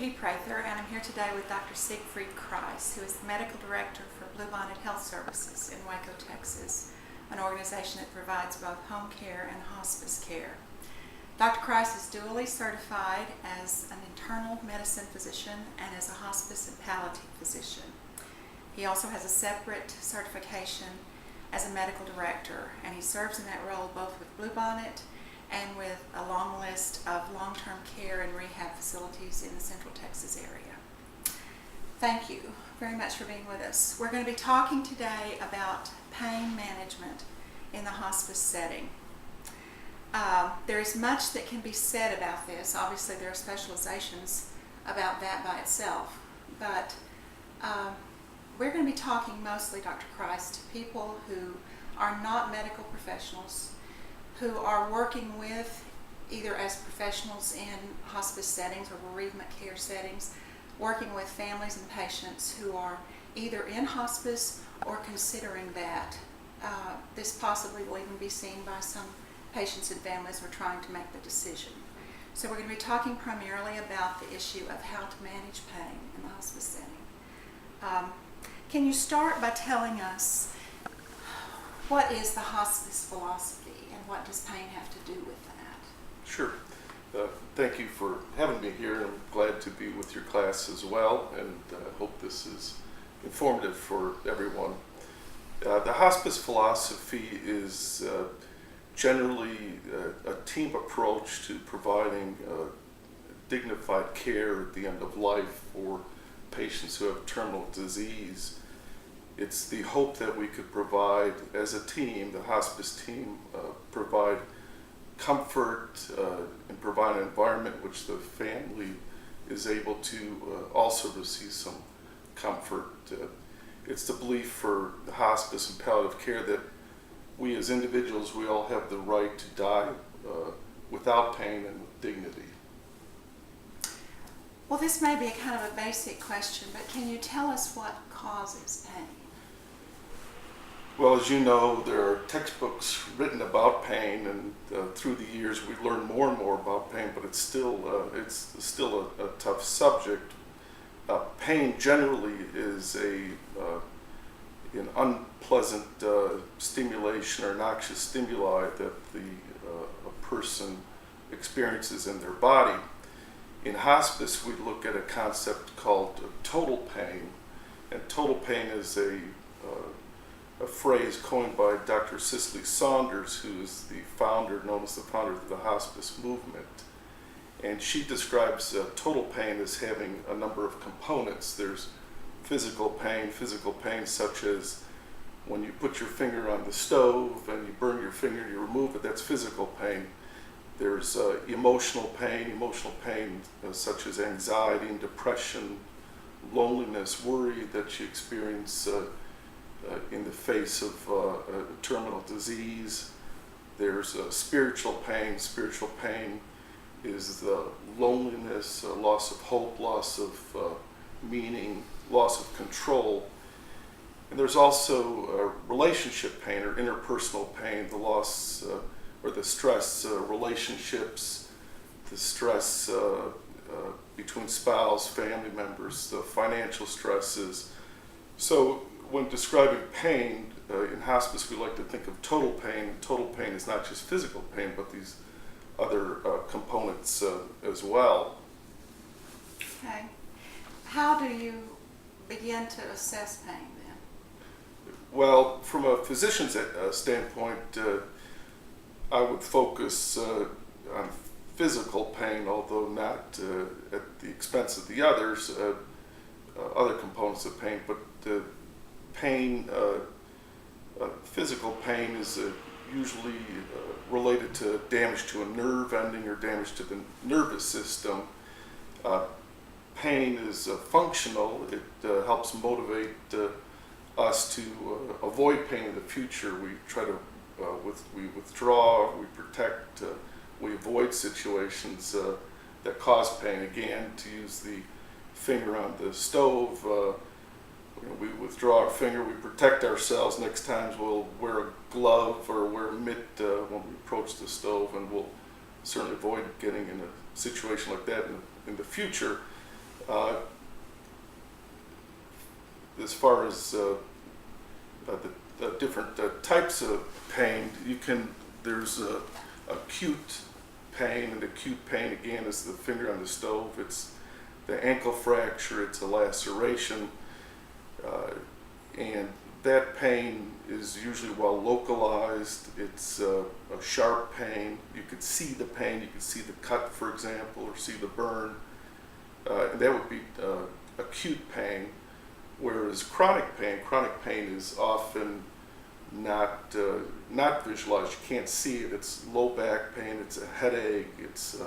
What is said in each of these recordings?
Judy Prather, and I'm here today with Dr. Siegfried Kreis, who is the Medical Director for Bluebonnet Health Services in Waco, Texas, an organization that provides both home care and hospice care. Dr. Kreis is dually certified as an internal medicine physician and as a hospice and palliative physician. He also has a separate certification as a medical director, and he serves in that role both with Bluebonnet and with a long list of long-term care and rehab facilities in the Central Texas area. Thank you very much for being with us. We're going to be talking today about pain management in the hospice setting. There is much that can be said about this. Obviously, there are specializations about that by itself, but we're going to be talking mostly, Dr. Kreis, to people who are not medical professionals, who are working with either as professionals in hospice settings or bereavement care settings, working with families and patients who are either in hospice or considering that. This possibly will even be seen by some patients and families who are trying to make the decision. So we're going to be talking primarily about the issue of how to manage pain in the hospice setting. Can you start by telling us what is the hospice philosophy and what does pain have to do with that? Sure. Thank you for having me here. I'm glad to be with your class as well, and I hope this is informative for everyone. The hospice philosophy is generally a team approach to providing dignified care at the end of life for patients who have terminal disease. It's the hope that we could provide, as a team, the hospice team, provide comfort and provide an environment in which the family is able to also receive some comfort. It's the belief for the hospice and palliative care that we as individuals, we all have the right to die without pain and with dignity. Well, this may be a kind of a basic question, but can you tell us what causes pain? Well, as you know, there are textbooks written about pain, and through the years we learn more and more about pain, but it's still a tough subject. Pain generally is an unpleasant stimulation or noxious stimuli that a person experiences in their body. In hospice, we look at a concept called total pain, and total pain is a phrase coined by Dr. Cicely Saunders, who is the founder, known as the founder of the hospice movement. And she describes total pain as having a number of components. There's physical pain such as when you put your finger on the stove and you burn your finger and you remove it, that's physical pain. There's emotional pain such as anxiety and depression, loneliness, worry that you experience in the face of terminal disease. There's spiritual pain. Spiritual pain is the loneliness, loss of hope, loss of meaning, loss of control. And there's also relationship pain or interpersonal pain, the loss or the stress relationships, the stress between spouse, family members, the financial stresses. So when describing pain in hospice, we like to think of total pain. Total pain is not just physical pain, but these other components as well. Okay. How do you begin to assess pain then? Well, from a physician's standpoint, I would focus on physical pain, although not at the expense of the others, other components of pain. But pain, physical pain is usually related to damage to a nerve ending or damage to the nervous system. Pain is functional. It helps motivate us to avoid pain in the future. We try to we withdraw, we protect, we avoid situations that cause pain. Again, to use the finger on the stove, we withdraw our finger, we protect ourselves. Next time we'll wear a glove or wear a mitt when we approach the stove, and we'll certainly avoid getting in a situation like that in the future. Uh, as far as the different types of pain, there's acute pain, and acute pain again is the finger on the stove. It's the ankle fracture, it's a laceration, and that pain is usually well localized. It's a sharp pain. You could see the pain, you could see the cut, for example, or see the burn. And that would be acute pain. Whereas chronic pain is often not visualized. You can't see it. It's low back pain. It's a headache. It's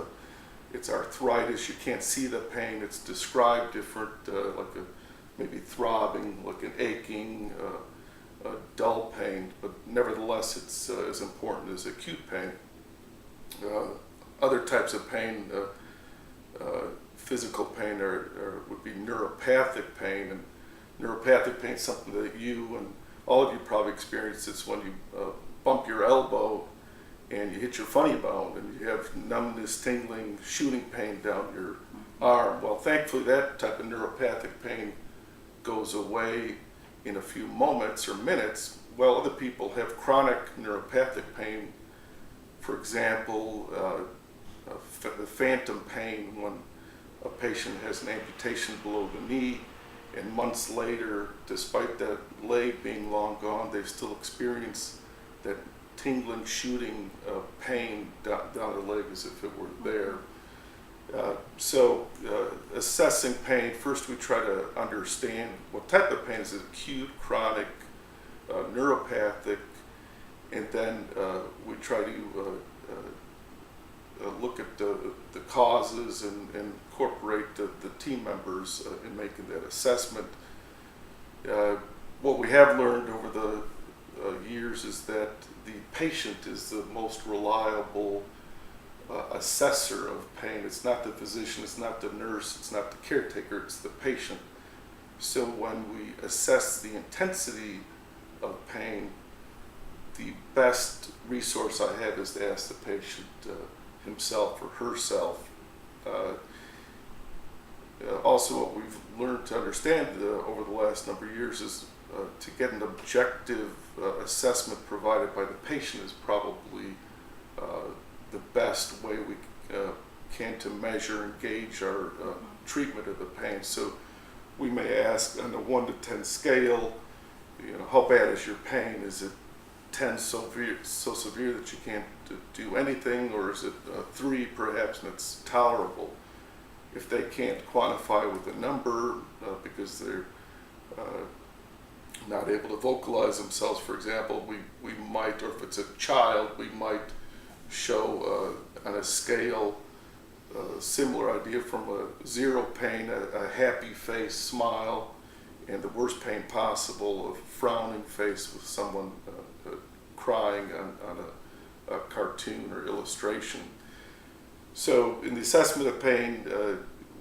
arthritis. You can't see the pain. It's described different, like maybe throbbing, like an aching, a dull pain. But nevertheless, it's as important as acute pain. Other types of pain, physical pain, would be neuropathic pain. And neuropathic pain is something that you and all of you probably experience. It's when you bump your elbow and you hit your funny bone and you have numbness, tingling, shooting pain down your arm. Well, thankfully that type of neuropathic pain goes away in a few moments or minutes. Well, other people have chronic neuropathic pain. For example, the phantom pain when a patient has an amputation below the knee, and months later, despite that leg being long gone, they still experience that tingling, shooting pain down the leg as if it were there. So assessing pain, first we try to understand what type of pain. Is it acute, chronic, neuropathic, and then we try to look at the causes and incorporate the team members in making that assessment. What we have learned over the years is that the patient is the most reliable assessor of pain. It's not the physician, it's not the nurse, it's not the caretaker, it's the patient. So when we assess the intensity of pain, the best resource I have is to ask the patient himself or herself. Also, what we've learned to understand over the last number of years is to get an objective assessment provided by the patient is probably the best way we can to measure and gauge our treatment of the pain. So we may ask on a 1 to 10 scale, how bad is your pain? Is it 10 so severe that you can't do anything, or is it 3 perhaps and it's tolerable? If they can't quantify with a number because they're not able to vocalize themselves, for example, we might, or if it's a child, we might show on a scale similar idea from a 0 pain, a happy face, smile, and the worst pain possible, a frowning face with someone crying on a cartoon or illustration. So in the assessment of pain,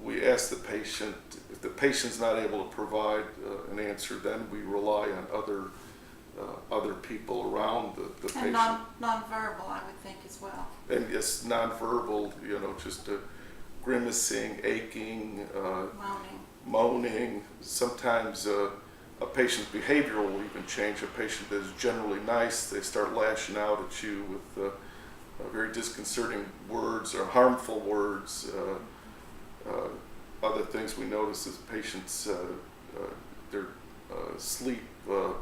we ask the patient. If the patient's not able to provide an answer, then we rely on other people around the patient. And nonverbal, I would think, as well. And yes, nonverbal, just grimacing, aching, moaning. Sometimes a patient's behavior will even change. A patient that is generally nice, they start lashing out at you with very disconcerting words or harmful words. Other things we notice is patients, their sleep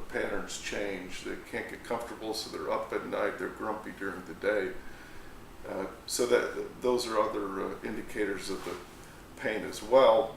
patterns change. They can't get comfortable, so they're up at night. They're grumpy during the day. So those are other indicators of the pain as well.